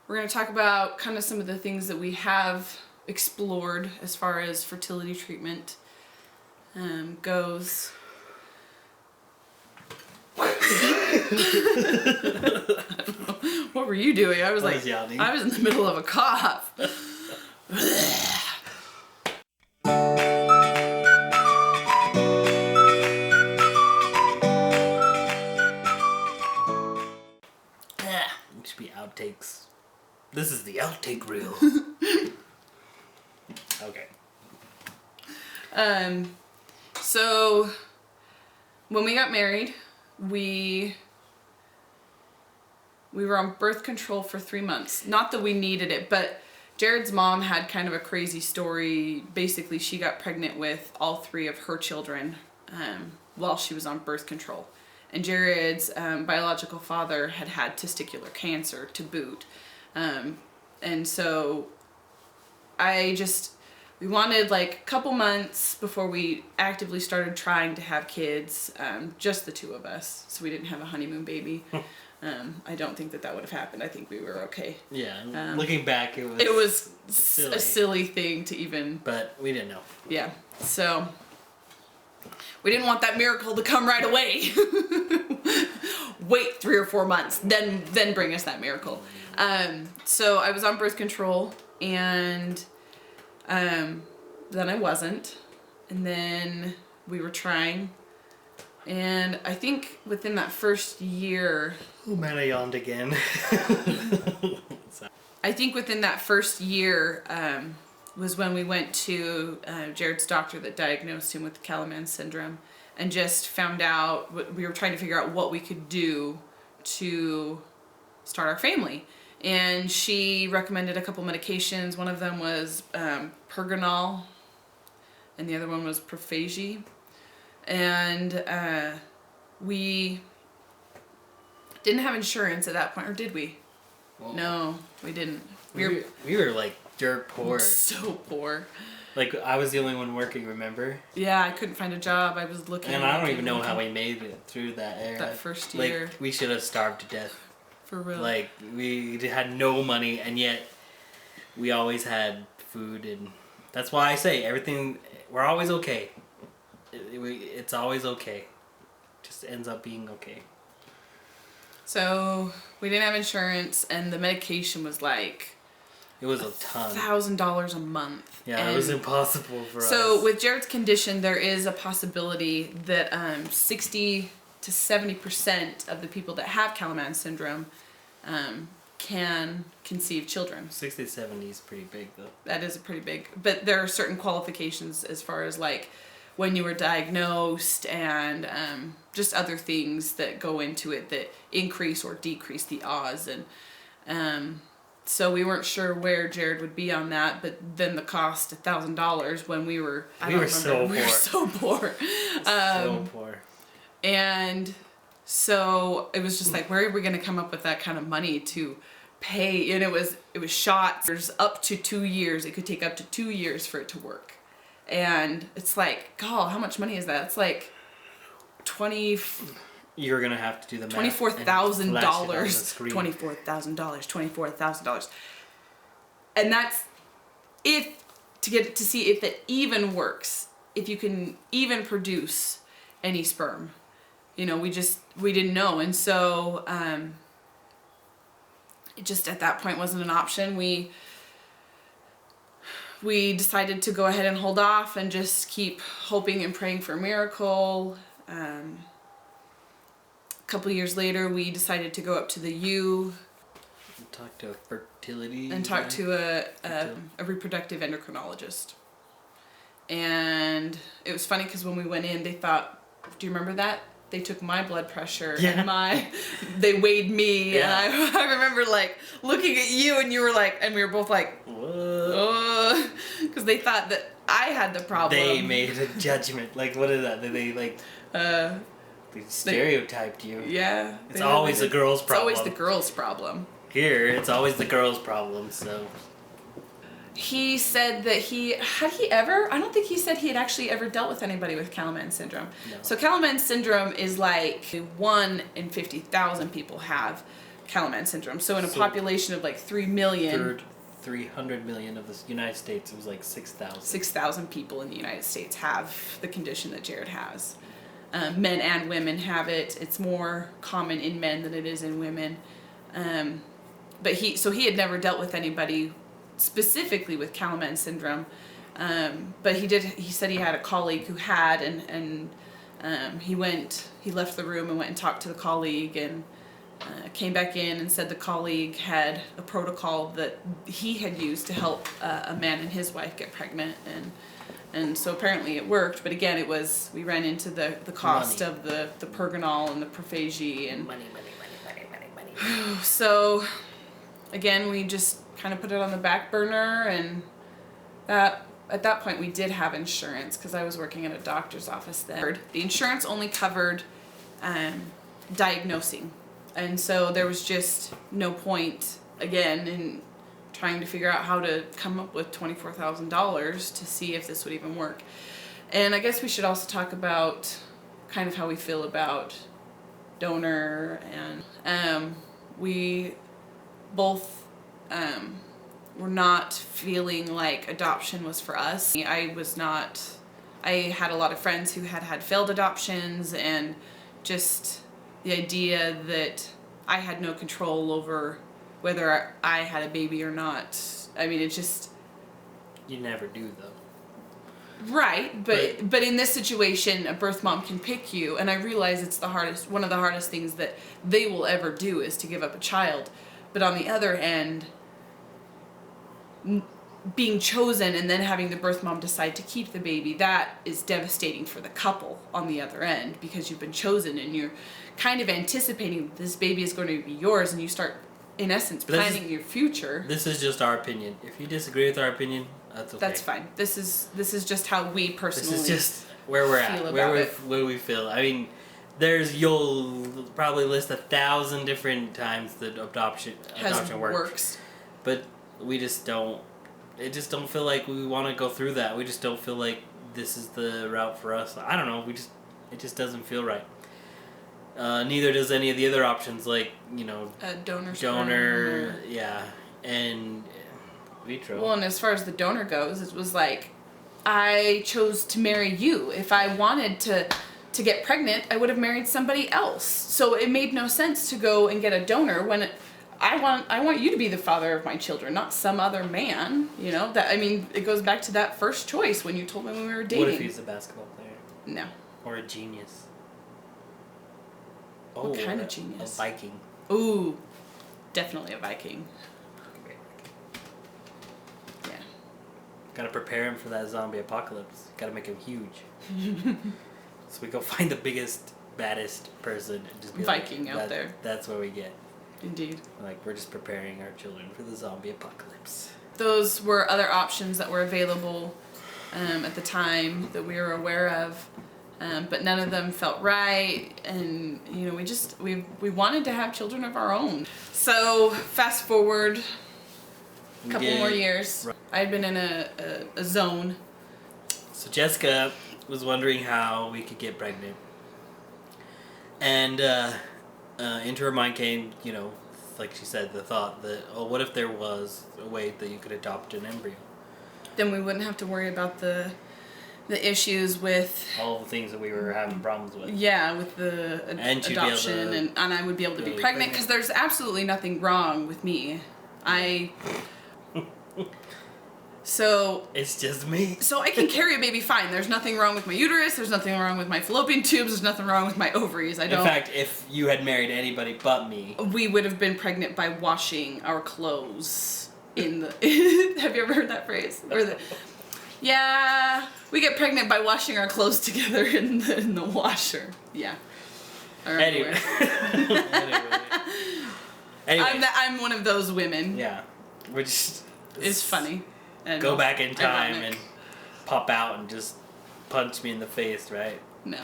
We're going to talk about kind of some of the things that we have explored as far as fertility treatment goes. What were you doing? I was yawning. I was in the middle of a cough. It should be outtakes. This is the outtake reel. Okay. So when we got married, we were on birth control for 3 months. Not that we needed it, but Jared's mom had kind of a crazy story. Basically, she got pregnant with all 3 of her children while she was on birth control. And Jared's biological father had testicular cancer to boot. And so we wanted like a couple months before we actively started trying to have kids, just the 2 of us. So we didn't have a honeymoon baby. I don't think that would have happened. I think we were okay. Yeah, looking back, it was a silly thing to even... But we didn't know. Yeah, so we didn't want that miracle to come right away. Wait 3 or 4 months, then bring us that miracle. So I was on birth control, and then I wasn't. And then we were trying. And I think within that first year... Oh man, I yawned again. I think within that first year was when we went to Jared's doctor that diagnosed him with Kalaman syndrome, and just found out, we were trying to figure out what we could do to start our family. And she recommended a couple medications. One of them was Pergonal, and the other one was Prophagy. And we didn't have insurance at that point, or did we? Whoa. No, we didn't. We were like dirt poor. So poor. Like, I was the only one working, remember? Yeah, I couldn't find a job. I was looking. And I don't even know how we made it through that era. That first year. Like, we should have starved to death. For real. Like, we had no money, and yet we always had food, and that's why I say everything, we're always okay. It's always okay. Just ends up being okay. So we didn't have insurance, and the medication was like... It was a ton. $1,000 a month. Yeah, and it was impossible for us. So with Jared's condition, there is a possibility that 60 to 70% of the people that have Kalaman syndrome can conceive children. 60 to 70 is pretty big, though. That is a pretty big... But there are certain qualifications as far as like when you were diagnosed, and just other things that go into it that increase or decrease the odds. And so we weren't sure where Jared would be on that, but then the cost, $1,000 when we were... We were so poor. So poor. And so it was just like, where are we going to come up with that kind of money to pay? And it was shots. There's up to 2 years. It could take up to 2 years for it to work. And it's like, God, how much money is that? It's like You're going to have to do the math. $24,000. $24,000. And that's to see if it even works. If you can even produce any sperm. You know, we didn't know. And so it just at that point wasn't an option. We decided to go ahead and hold off and just keep hoping and praying for a miracle. A couple years later, we decided to go up to the U. Talk to a fertility. And talk to a reproductive endocrinologist. And it was funny because when we went in, they thought, do you remember that? They took my blood pressure and they weighed me. Yeah. And I remember like looking at you, and you were like, and we were both like, what? Because they thought that I had the problem. They made a judgment. Like, what is that? They like, they stereotyped you. Yeah. It's always the girl's problem. It's always the girl's problem. Here, it's always the girl's problem, so. He said that I don't think he said he had actually ever dealt with anybody with Kalaman syndrome. No. So Kalaman syndrome is like 1 in 50,000 people have, Kalaman syndrome. So in a So population of like 3 million, 300 million of the United States, it was like 6,000. 6,000 people in the United States have the condition that Jared has. Men and women have it. It's more common in men than it is in women. But he had never dealt with anybody specifically with Kalaman syndrome. But he said he had a colleague who had, and he left the room and went and talked to the colleague, and came back in and said the colleague had a protocol that he had used to help a man and his wife get pregnant, and so apparently it worked. But again, we ran into the cost Money. of the Pergonal and the Prophagy and Money. so again, we just kind of put it on the back burner, and at that point we did have insurance because I was working at a doctor's office then. The insurance only covered diagnosing, and so there was just no point again in trying to figure out how to come up with $24,000 to see if this would even work. And I guess we should also talk about kind of how we feel about donor, and we both were not feeling like adoption was for us. I had a lot of friends who had failed adoptions, and just the idea that I had no control over whether I had a baby or not. I mean, it just... You never do, though. Right, but in this situation, a birth mom can pick you, and I realize it's one of the hardest things that they will ever do is to give up a child. But on the other end, being chosen and then having the birth mom decide to keep the baby, that is devastating for the couple on the other end, because you've been chosen and you're kind of anticipating this baby is going to be yours, and you start, in essence, planning your future. This is just our opinion. If you disagree with our opinion, that's okay. That's fine. This is just how we personally This is just where we're at, where we feel. I mean, you'll probably list 1,000 different times that adoption works, but we just don't. It just don't feel like we want to go through that. We just don't feel like this is the route for us. I don't know. It just doesn't feel right. Neither does any of the other options, like, a donor, yeah, and vitro. Well, and as far as the donor goes, it was like, I chose to marry you. If I wanted to get pregnant, I would have married somebody else. So it made no sense to go and get a donor when I want you to be the father of my children, not some other man. It goes back to that first choice when you told me when we were dating. What if he's a basketball player? No. Or a genius? What kind of genius? A Viking. Ooh, definitely a Viking. Yeah. Gotta prepare him for that zombie apocalypse. Gotta make him huge. So we go find the biggest, baddest person and just be Viking out there. That's what we get. Indeed. We're just preparing our children for the zombie apocalypse. Those were other options that were available at the time that we were aware of. But none of them felt right, and we wanted to have children of our own. So fast forward a couple more years. Right. I'd been in a zone. So Jessica was wondering how we could get pregnant, and into her mind came, like she said, the thought that, what if there was a way that you could adopt an embryo? Then we wouldn't have to worry about the issues with all the things that we were having problems with. Yeah, with the adoption, and I would be able to be pregnant, because there's absolutely nothing wrong with me. So it's just me. So I can carry a baby fine. There's nothing wrong with my uterus. There's nothing wrong with my fallopian tubes. There's nothing wrong with my ovaries. In fact, if you had married anybody but me, we would have been pregnant by washing our clothes in the. Have you ever heard that phrase? Yeah, we get pregnant by washing our clothes together in the washer. Yeah. Anyway. I'm one of those women. Yeah. We're just... It's funny. And go back in time and pop out and just punch me in the face, right? No.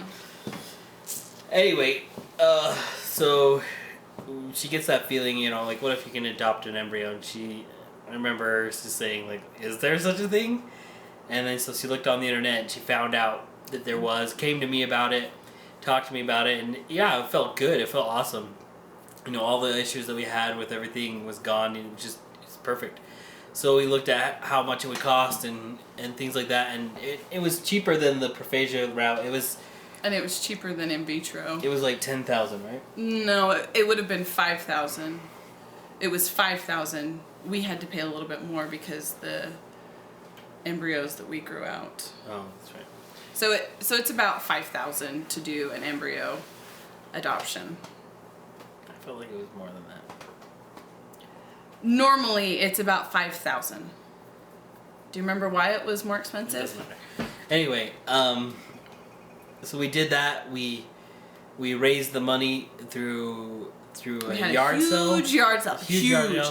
Anyway, so she gets that feeling, what if you can adopt an embryo? And I remember her just saying, is there such a thing? And then so she looked on the internet and she found out that there was, came to me about it, talked to me about it, and yeah, it felt good. It felt awesome. all the issues that we had with everything was gone. It was it's perfect. So we looked at how much it would cost and things like that, and it was cheaper than the Prophagia route. And it was cheaper than in vitro. It was like 10,000, right? No, it would have been 5,000. It was 5,000. We had to pay a little bit more because the embryos that we grew out. Oh, that's right. So it's about 5,000 to do an embryo adoption. I felt like it was more than that. Normally, it's about 5,000. Do you remember why it was more It expensive? doesn't matter. Anyway, so we did that. We raised the money through a yard sale. Huge yard sale. Huge.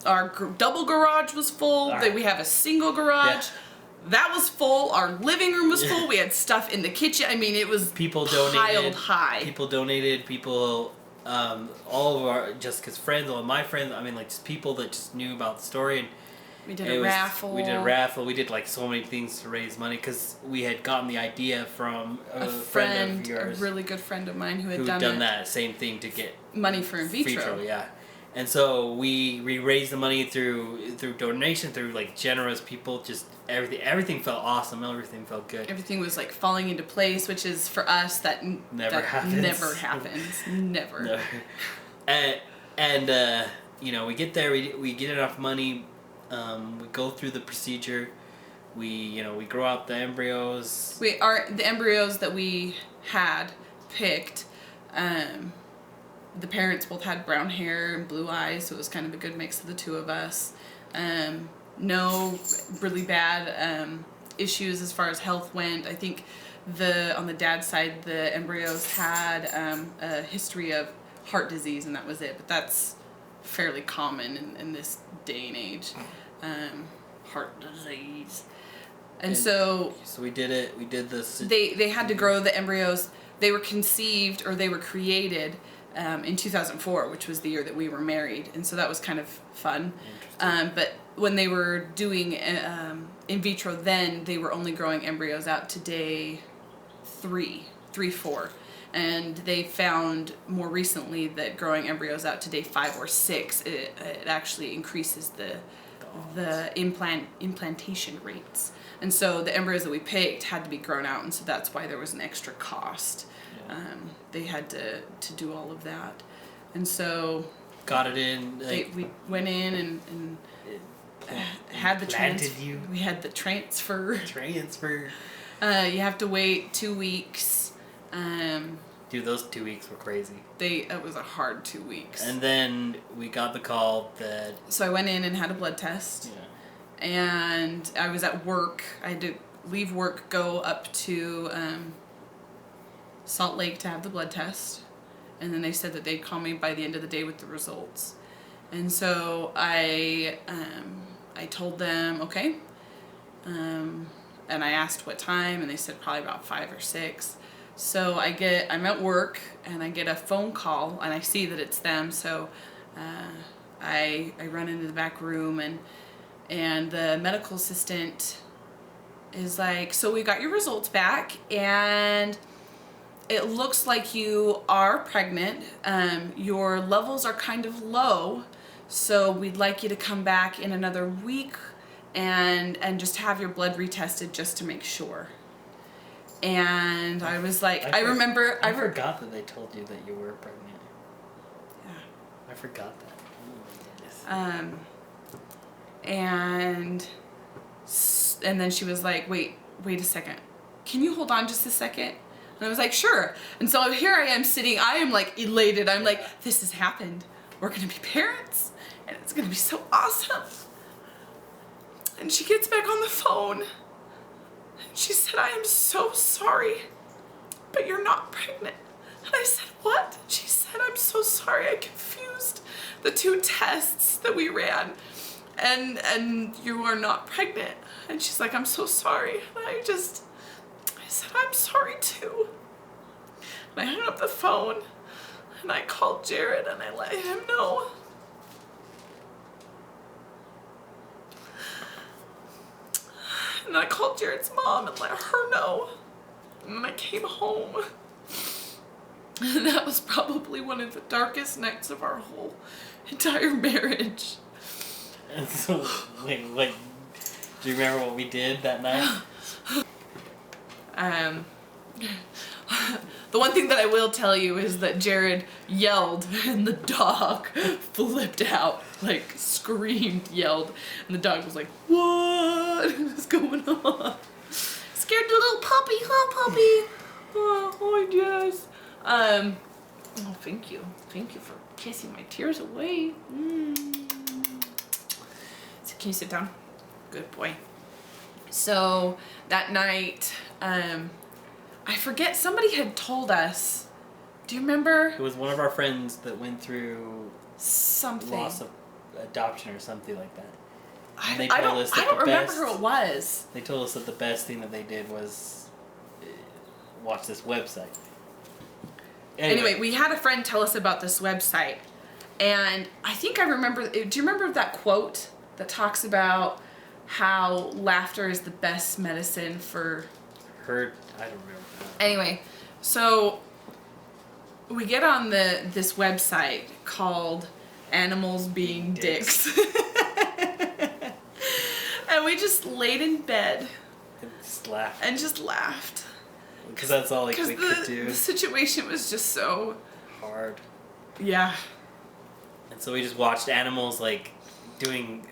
Our double garage was full. Right. We have a single garage. Yeah. That was full. Our living room was full. We had stuff in the kitchen. I mean, it was People piled donated. high. People donated. All of our Jessica's friends, all of my friends. I mean, like just people that just knew about the story. And We did a raffle. We did a raffle. We did like so many things to raise money because we had gotten the idea from a friend of yours, a really good friend of mine who had done that same thing to get money for in vitro. Yeah. And so we raised the money through donation, through like generous people. Just everything felt awesome. Everything felt good. Everything was like falling into place, which is for us Never happens. Never happens. Never. No. And we get there. We get enough money. We go through the procedure. We grow out the embryos. The embryos that we had picked. The parents both had brown hair and blue eyes, so it was kind of a good mix of the two of us. No really bad issues as far as health went. I think on the dad's side, the embryos had a history of heart disease, and that was it. But that's fairly common in this day and age. Heart disease. And so we did it. We did this. They had to grow the embryos. They were conceived, or they were created in 2004, which was the year that we were married, and so that was kind of fun. But when they were doing in vitro, then they were only growing embryos out to day 4, and they found more recently that growing embryos out to day 5 or 6, it actually increases the implantation rates. And so the embryos that we picked had to be grown out, and so that's why there was an extra cost. Yeah. They had to do all of that, and so got it in. We went in and had the transfer. We had the transfer. You have to wait 2 weeks. Dude, those 2 weeks were crazy. It was a hard 2 weeks. And then we got the call that. So I went in and had a blood test. Yeah. And I was at work. I had to leave work, go up to Salt Lake to have the blood test. And then they said that they'd call me by the end of the day with the results. And so I told them, okay. And I asked what time, and they said probably about 5 or 6. So I'm at work, and I get a phone call, and I see that it's them. So I run into the back room, and the medical assistant is like, so we got your results back, and it looks like you are pregnant. Your levels are kind of low, so we'd like you to come back in another week and just have your blood retested just to make sure. And I was like, I forgot that they told you that you were pregnant. Yeah. I forgot that. Oh my goodness. And then she was like, wait a second. Can you hold on just a second? And I was like, sure. And so here I am sitting, I am like elated. I'm like, this has happened. We're going to be parents, and it's going to be so awesome. And she gets back on the phone, and she said, I am so sorry, but you're not pregnant. And I said, what? She said, I'm so sorry, I confused the 2 tests that we ran, and you are not pregnant. And she's like, I'm so sorry. And I said, I'm sorry too. And I hung up the phone, and I called Jared, and I let him know. And I called Jared's mom and let her know. And then I came home. That was probably one of the darkest nights of our whole entire marriage. And so, wait, do you remember what we did that night? The one thing that I will tell you is that Jared yelled and the dog flipped out, like screamed, yelled, and the dog was like, "What is going on?" Scared the little puppy, huh, puppy? Oh, yes. Oh, thank you. Thank you for kissing my tears away. So can you sit down? Good boy. So that night, I forget, somebody had told us. Do you remember? It was one of our friends that went through Something. loss of adoption or something like that. I They don't told us that I don't the remember best- who it was. They told us that the best thing that they did was watch this website. Anyway, we had a friend tell us about this website, and I think I remember. Do you remember that quote that talks about how laughter is the best medicine for? I don't remember. Anyway, so we get on this website called Animals Being Dicks. And we just laid in bed And just laughed. Because that's all we could do. The situation was just so hard. Yeah. And so we just watched animals doing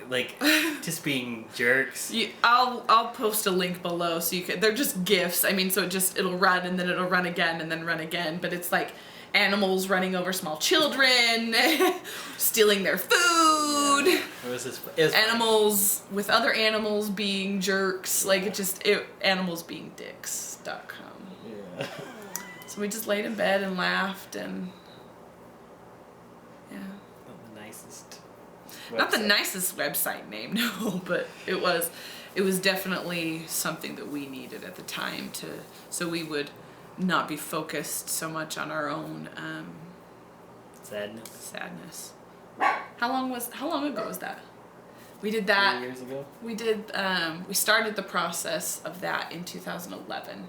just being jerks. I'll post a link below so you can. They're just GIFs. I mean, so it'll run and then it'll run again and then run again. But it's like animals running over small children, stealing their food. Yeah. It was animals with other animals being jerks. Like animalsbeingdicks.com. Yeah. So we just laid in bed and laughed and yeah. Not the nicest. Not the nicest website name, no, but it was definitely something that we needed at the time so we would not be focused so much on our own sadness. How long ago was that? We did that 3 years ago. We started the process of that in 2011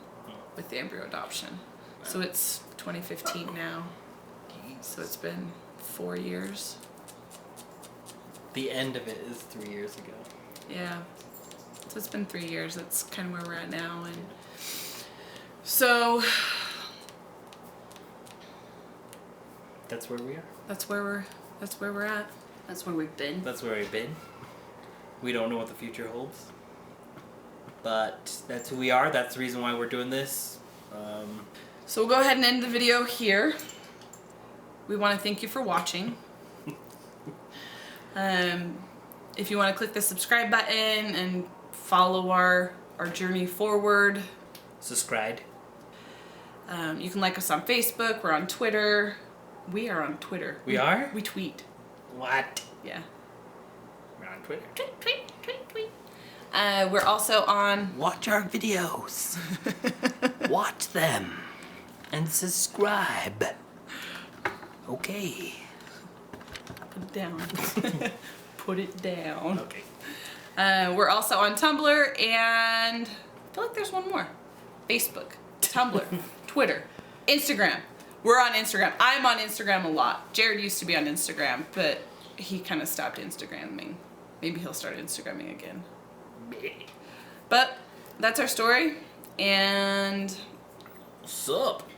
with the embryo adoption. So it's 2015 now. So it's been 4 years. The end of it is 3 years ago. Yeah. So it's been 3 years. That's kind of where we're at now. And so that's where we are. That's where we're at. That's where we've been. That's where we've been. We don't know what the future holds. But that's who we are. That's the reason why we're doing this. So we'll go ahead and end the video here. We want to thank you for watching. If you want to click the subscribe button and follow our journey forward. Subscribe. You can like us on Facebook. We're on Twitter. We are on Twitter. We are? We tweet. What? Yeah. We're on Twitter. Tweet. We're also on... Watch our videos. Watch them. And subscribe. Okay. Put it down. Put it down. Okay. We're also on Tumblr and I feel like there's one more. Facebook, Tumblr, Twitter, Instagram. We're on Instagram. I'm on Instagram a lot. Jared used to be on Instagram, but he kind of stopped Instagramming. Maybe he'll start Instagramming again. But that's our story. And what's up?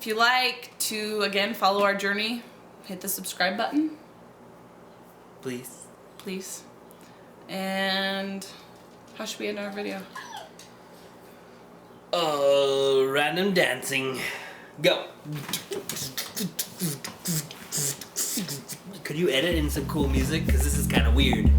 if you like to, again, follow our journey, hit the subscribe button. Please. Please. And how should we end our video? Random dancing. Go. Could you edit in some cool music? Because this is kind of weird.